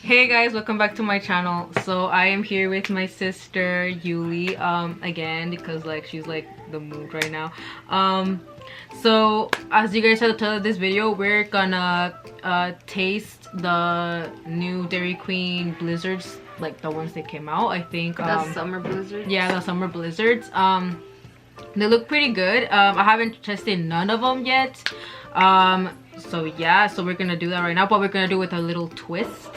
Hey guys, welcome back to my channel. So I am here with my sister Yuli again because like she's like the mood right now. So as you guys saw the title of this video, we're gonna taste the new Dairy Queen blizzards, like the ones that came out. I think the summer blizzards. Yeah, the summer blizzards. They look pretty good. I haven't tested none of them yet. So yeah, so we're gonna do that right now, but we're gonna do it with a little twist.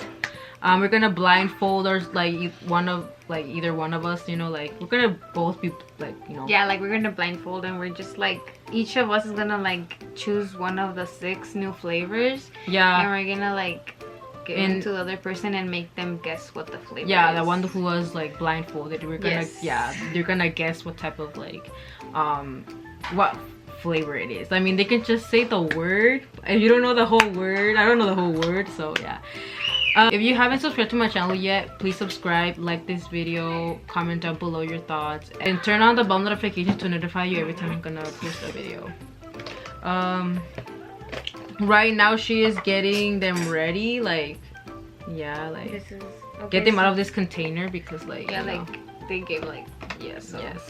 We're gonna blindfold our like either one of us, you know, like we're gonna both be like, you know, yeah, like we're gonna blindfold and we're just like each of us is gonna like choose one of the 6 new flavors. Yeah, and we're gonna like give it to the other person and make them guess what the flavor yeah is. The one who was like blindfolded, we're gonna yes. They're gonna guess what type of like what flavor it is. I mean, they can just say the word. If you don't know the whole word, I don't know the whole word, so yeah. If you haven't subscribed to my channel yet, please subscribe, like this video, comment down below your thoughts, and turn on the bell notifications to notify you every time I'm gonna post a video. Right now she is getting them ready, like, yeah, like This is, okay, get them out of this container because like, yeah, you know. like they gave like, yeah, so. Yes.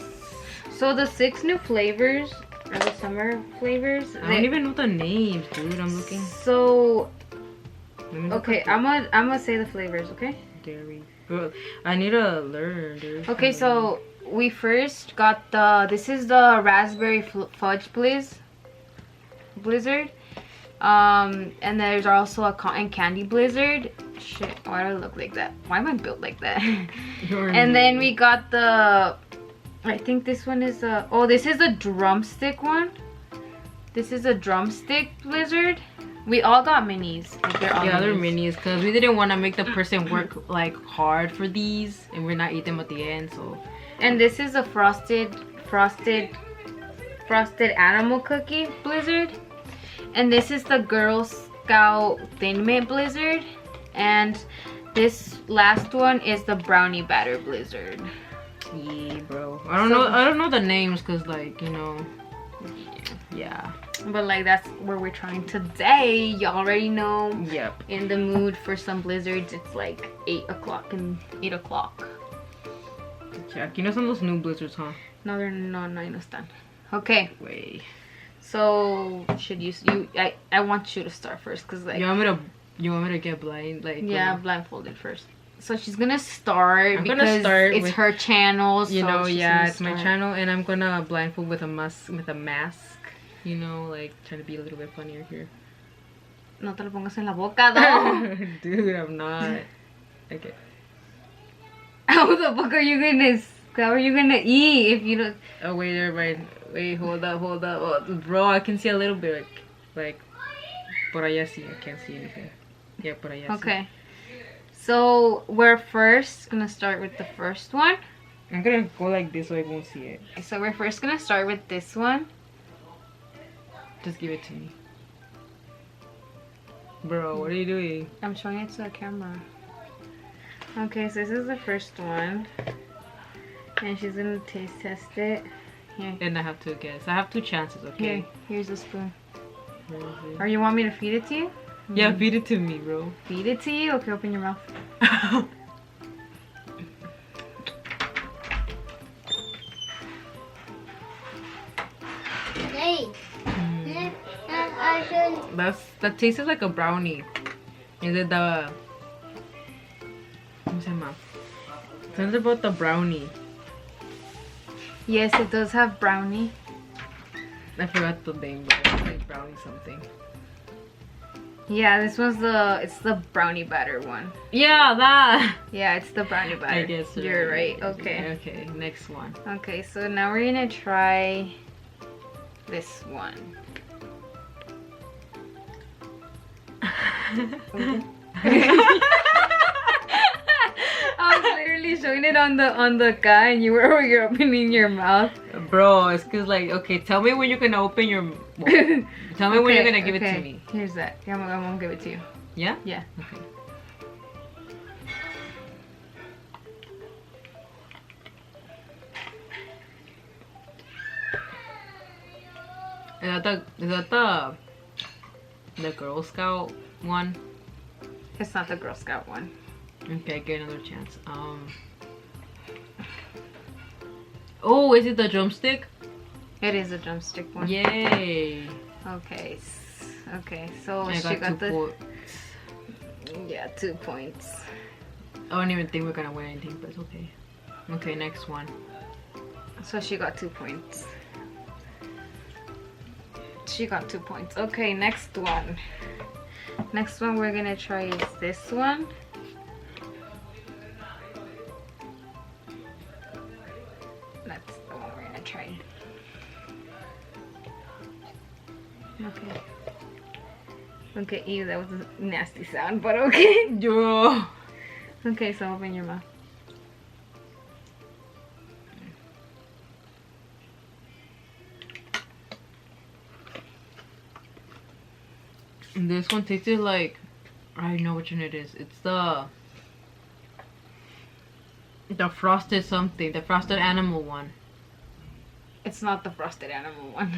So the 6 new flavors are the summer flavors. I don't even know the names, dude. I'm looking. So Okay, I'm gonna say the flavors, okay? Dairy. Bro, I need to learn, dude. Okay, so we first got this is the raspberry fudge blizzard. And there's also a cotton candy blizzard. Shit, why do I look like that? Why am I built like that? And then we got I think this one is this is a drumstick one. This is a drumstick blizzard. We all got minis. Like they're minis because we didn't want to make the person work like hard for these, and we're not eat them at the end. So, and this is a frosted animal cookie blizzard, and this is the Girl Scout Thin Mint blizzard, and this last one is the brownie batter blizzard. Yeah, bro. I don't know the names because like, you know, yeah. But like that's where we're trying today. You already know. Yep. In the mood for some blizzards. It's like 8 o'clock and 8 o'clock. Check. You know some of those new blizzards, huh? No, they're not. No, no están. Okay. Wait. So should you? I want you to start first, cause like. You want me to get blind? Like. Yeah, blindfolded first. So she's gonna start. I'm gonna start. It's her channel. So you know, yeah, it's my channel, and I'm gonna blindfold with a mask. You know, like trying to be a little bit funnier here. No te lo pongas en la boca, though. Dude, I'm not. Okay. How the fuck are you gonna eat if you don't? Oh wait, never mind. Wait, hold up. Oh, bro, I can see a little bit. Like, por allá sí, I can't see anything. Yeah, por allá. Okay. So we're first gonna start with the first one. I'm gonna go like this so I won't see it. So we're first gonna start with this one. Just give it to me. Bro, what are you doing? I'm showing it to the camera. Okay, so this is the first one. And she's gonna taste test it. Here. And I have to guess. I have 2 chances, okay? Here's a spoon. Or you want me to feed it to you? Yeah, feed it to me, bro. Feed it to you? Okay, open your mouth. That tastes like a brownie. Is it the... ¿Cómo se llama? Tell us about the brownie. Yes, it does have brownie. I forgot the name, but it's like brownie something. Yeah, this one's it's the brownie batter one. Yeah, that. Yeah, it's the brownie batter. I guess you're right. Okay. Okay, next one. Okay, so now we're gonna try this one. I was literally showing it on the guy, and you were over here opening your mouth. Bro, it's cause like, okay, tell me when you're gonna open your. Well, tell me when you're gonna give it to me. Here's that. Yeah, I'm gonna give it to you. Yeah. Yeah. Okay. Is that the Girl Scout one? It's not the Girl Scout one. Okay, get another chance. Oh, is it the drumstick? It is a drumstick one. Yay! Okay. Okay, so I she got the... points. Yeah, 2 points. I don't even think we're gonna win anything, but it's okay. Okay, next one. So she got 2 points. She got 2 points. Okay, next one. Next one we're gonna try is this one. That's the one we're gonna try. Okay. Okay, ew, that was a nasty sound, but okay. Yo. Okay, so open your mouth. This one tasted like, I know which one it is. It's the frosted something, the frosted animal one. It's not the frosted animal one.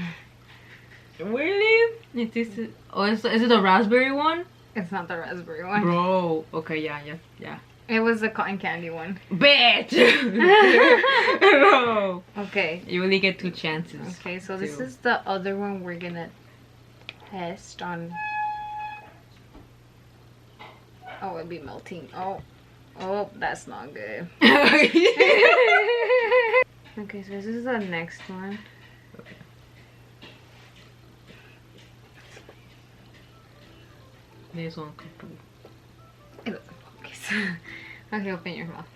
Really? It tasted. Oh, is it the raspberry one? It's not the raspberry one. Bro. Okay, yeah. It was the cotton candy one. Bitch. No. Okay. You only get 2 chances. Okay, so this is the other one we're gonna test on. Oh, it'd be melting. Oh, that's not good. Okay, so this is the next one. Okay. This one comfortable. It doesn't focus. Okay, open your mouth.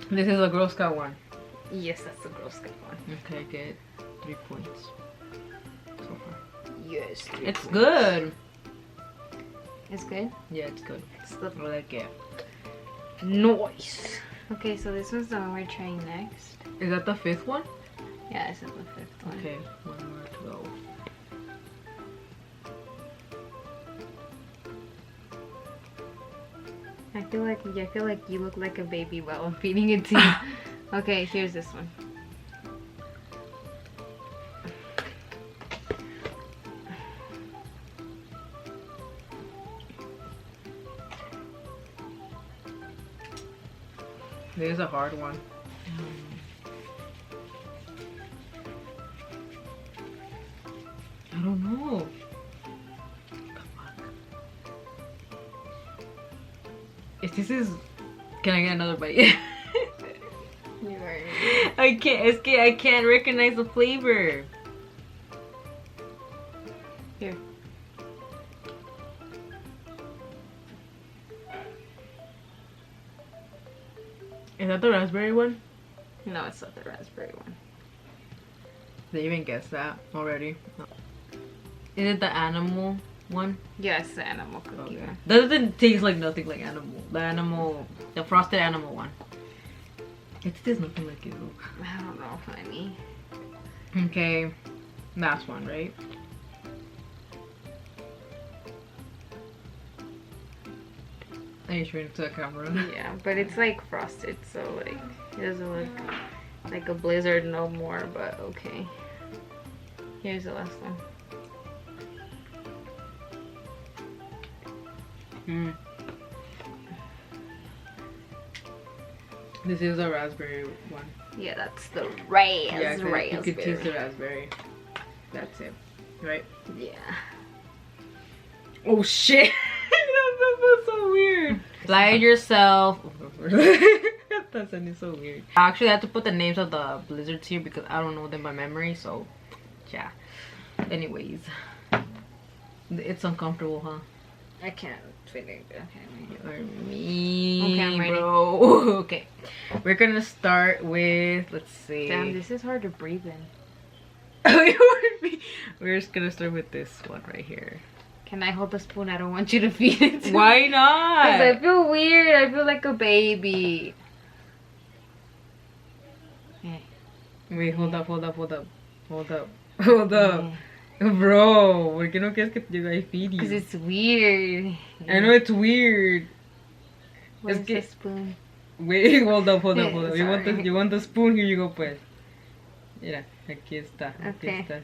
This is a Girl Scout one. Yes, that's the Girl Scout one. Okay, get 3 points so far. Yes, It's good. It's good? Yeah, it's good. It's the I like it. noise. Okay, so this one's the one we're trying next. Is that the 5th one? Yeah, this is the 5th one. Okay, 1 more to go. I feel like you look like a baby while I'm feeding it to you. Okay, here's this one. This is a hard one. I don't know. If this is... Can I get another bite? I can't. I can't recognize the flavor. Here. Is that the raspberry one? No, it's not the raspberry one. They even guessed that already. No. Is it the animal one? Yes, the animal cookie Okay. one. That doesn't taste like nothing like animal. The frosted animal one. It tastes nothing like it though. I don't know, honey. Okay, last one, right? Are you showing it to the camera? Yeah, but it's like frosted, so like it doesn't look like a blizzard no more, but okay. Here's the last one. This is a raspberry one. Yeah, that's the Yeah, raspberry. you could taste the raspberry. That's it, right? Yeah. Oh shit! That's so weird. Slide yourself. That's so weird. Actually, I have to put the names of the blizzards here because I don't know them by memory. So, yeah. Anyways, it's uncomfortable, huh? I can't figure it. Okay. Or me, Okay, I'm ready. bro. Okay, we're gonna start with, let's see. Damn, this is hard to breathe in. We're just gonna start with this one right here. Can I hold the spoon? I don't want you to feed it to Why me. not? Because I feel weird. I feel like a baby. Okay. Wait, hold up. Bro, ¿por qué no quieres que I feed you? Because it's weird. I know it's weird. Where's Es the que- spoon? Wait, hold up. You Sorry. want the spoon? Here you go, pues. Mira, aquí está. Aquí Okay. está.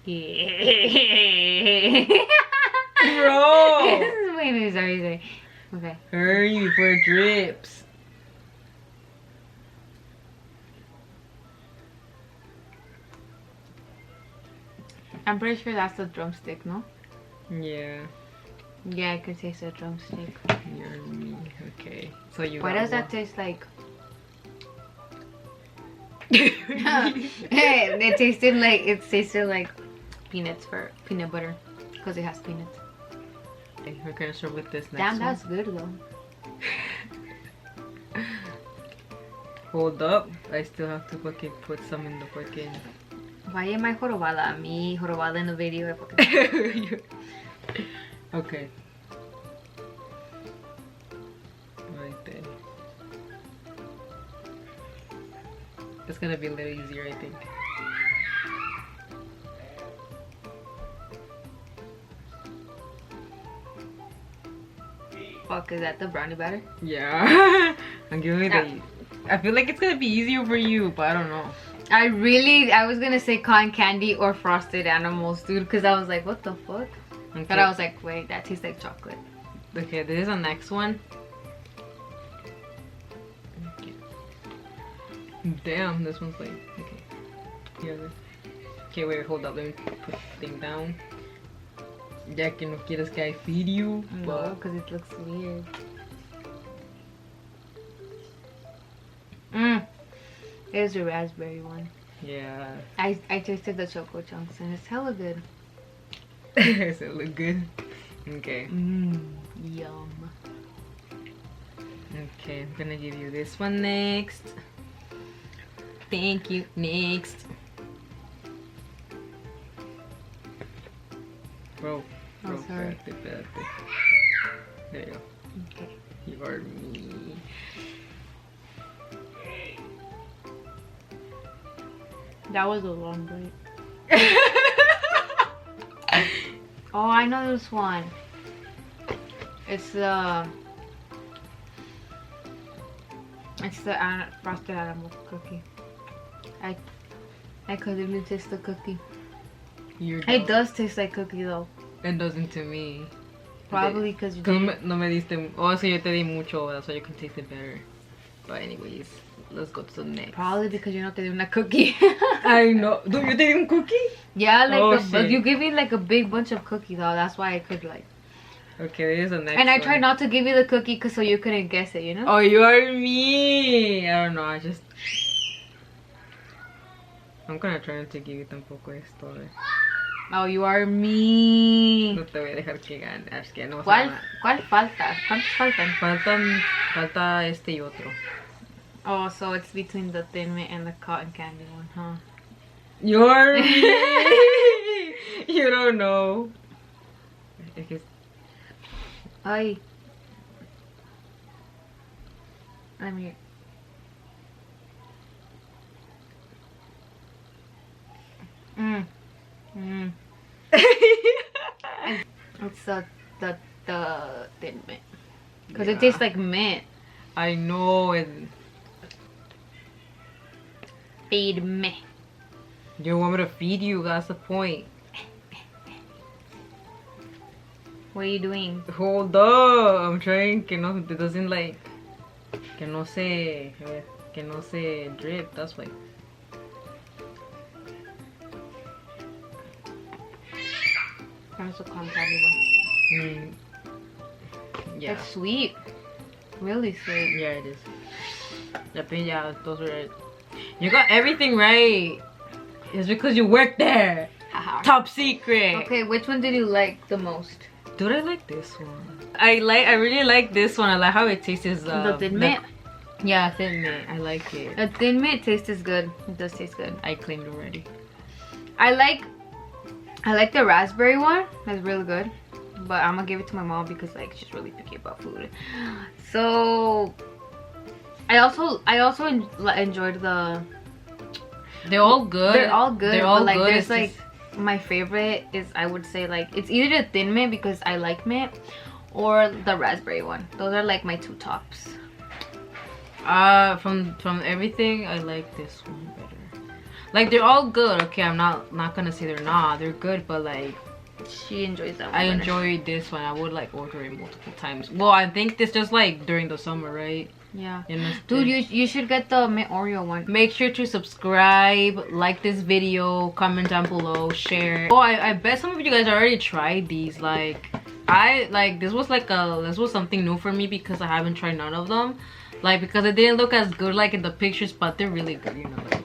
Yeah. Bro! Wait, sorry. Okay. Hurry before it drips. I'm pretty sure that's the drumstick, no? Yeah. Yeah, I could taste the drumstick. You're me. Okay. So you Why got does that one. taste like? It tasted like peanuts for peanut butter because it has peanuts. Okay, we're gonna start with this next Damn, one. that's good though. Hold up. I still have to fucking put some in the fucking... Why am I jorobada? Me jorobada in the video. Okay. Right there. It's gonna be a little easier, I think. Fuck, is that the brownie batter? Yeah. I'm giving it Yeah. I feel like it's gonna be easier for you, but I don't know. I was gonna say cotton candy or frosted animals, dude, because I was like, what the fuck? Okay. But I was like, wait, that tastes like chocolate. Okay, this is the next one. Okay. Damn, this one's like, okay. Yeah, okay, wait, hold up, let me put the thing down. Ya que no quieres que I feed you, No, but because it looks weird. There's the raspberry one. yeah. I tasted the choco chunks and it's hella good. Does it look good? Okay. Yum. Okay, I'm gonna give you this one next. Thank you. Next. Bro. Oh, Bro, sorry. espérate. There you go. Okay. You are me. That was a long break. Oh, I know this one. It's the frosted animal cookie. I couldn't even taste the cookie. You're It dumb. does taste like cookie though. It doesn't to me. Probably because you No didn't. me, no me diste. Oh, so yo te di mucho, that's why you can taste it better. But anyways, let's go to the next. Probably because you know te di una cookie. I know. Dude, yo te di un cookie? Yeah, like Oh, but shit. you gave me like a big bunch of cookies though. That's why I could like. Okay, this is the next And I one. tried not to give you the cookie so you couldn't guess it, you know? Oh, you are me. I don't know, I just... I'm gonna try not to give you tampoco esto. Oh, you are me. No te voy a dejar que gane. Es que no vas a ¿Cuál ganar. falta? ¿Cuántos faltan? Falta este y otro. Oh, so it's between the Thin Mint and the cotton candy one, huh? You're me. You don't know. Es que... Ay. Let me. It's the Thin Mint. Because it tastes like mint. I know it. Feed me. You want me to feed you, that's the point. What are you doing? Hold up, I'm trying que no, it doesn't like, que no se drip, that's why. That's a cotton candy one. Yeah, It's sweet. Really sweet. yeah it is. I think yeah, those are it. You got everything right. It's because you work there. Haha. Top secret. Okay, which one did you like the most? Dude, I like this one. I really like this one. I like how it tastes. The Thin Mint? Yeah, Thin Mint. I like it. The Thin Mint taste is good. It does taste good. I claimed already. I like the raspberry one. That's really good. But I'm gonna give it to my mom because like she's really picky about food. So I also enjoyed the. They're all good. They're all good. They're all but, like good. there's It's like just- my favorite is I would say like it's either the Thin Mint because I like mint or the raspberry one. Those are like my two tops. from everything, I like this one better. Like they're all good. Okay, I'm not gonna say they're not. They're good, but like she enjoys that one. I enjoy this one. I would like order it multiple times. Well, I think this just like during the summer, right? Yeah. You Dude, you should get the mint Oreo one. Make sure to subscribe, like this video, comment down below, share. Oh, I bet some of you guys already tried these. Like this was something new for me because I haven't tried none of them. Like because it didn't look as good like in the pictures, but they're really good, you know, like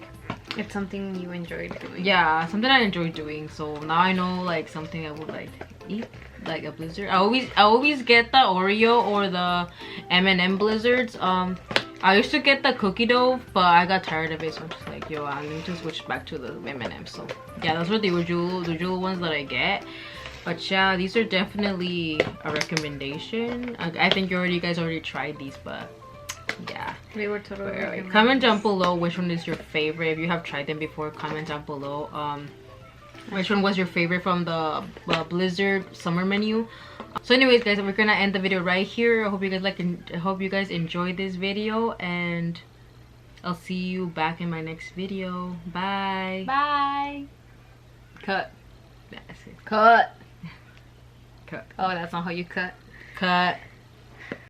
it's something you enjoyed doing. Yeah, something I enjoy doing. So now I know like something I would like eat, like a blizzard. I always get the Oreo or the M&M blizzards. I used to get the cookie dough, but I got tired of it, so I'm just like, yo, I need to switch back to the M&M. So yeah, those were the usual ones that I get. But yeah, these are definitely a recommendation. I think you guys already tried these, but yeah, they were totally comment down below which one is your favorite. If you have tried them before, comment down below which one was your favorite from the blizzard summer menu. So anyways guys, we're gonna end the video right here. I hope you guys enjoyed this video, and I'll see you back in my next video. Bye. Bye. Cut. That's it. Cut. Cut. Oh, that's not how you cut. Cut.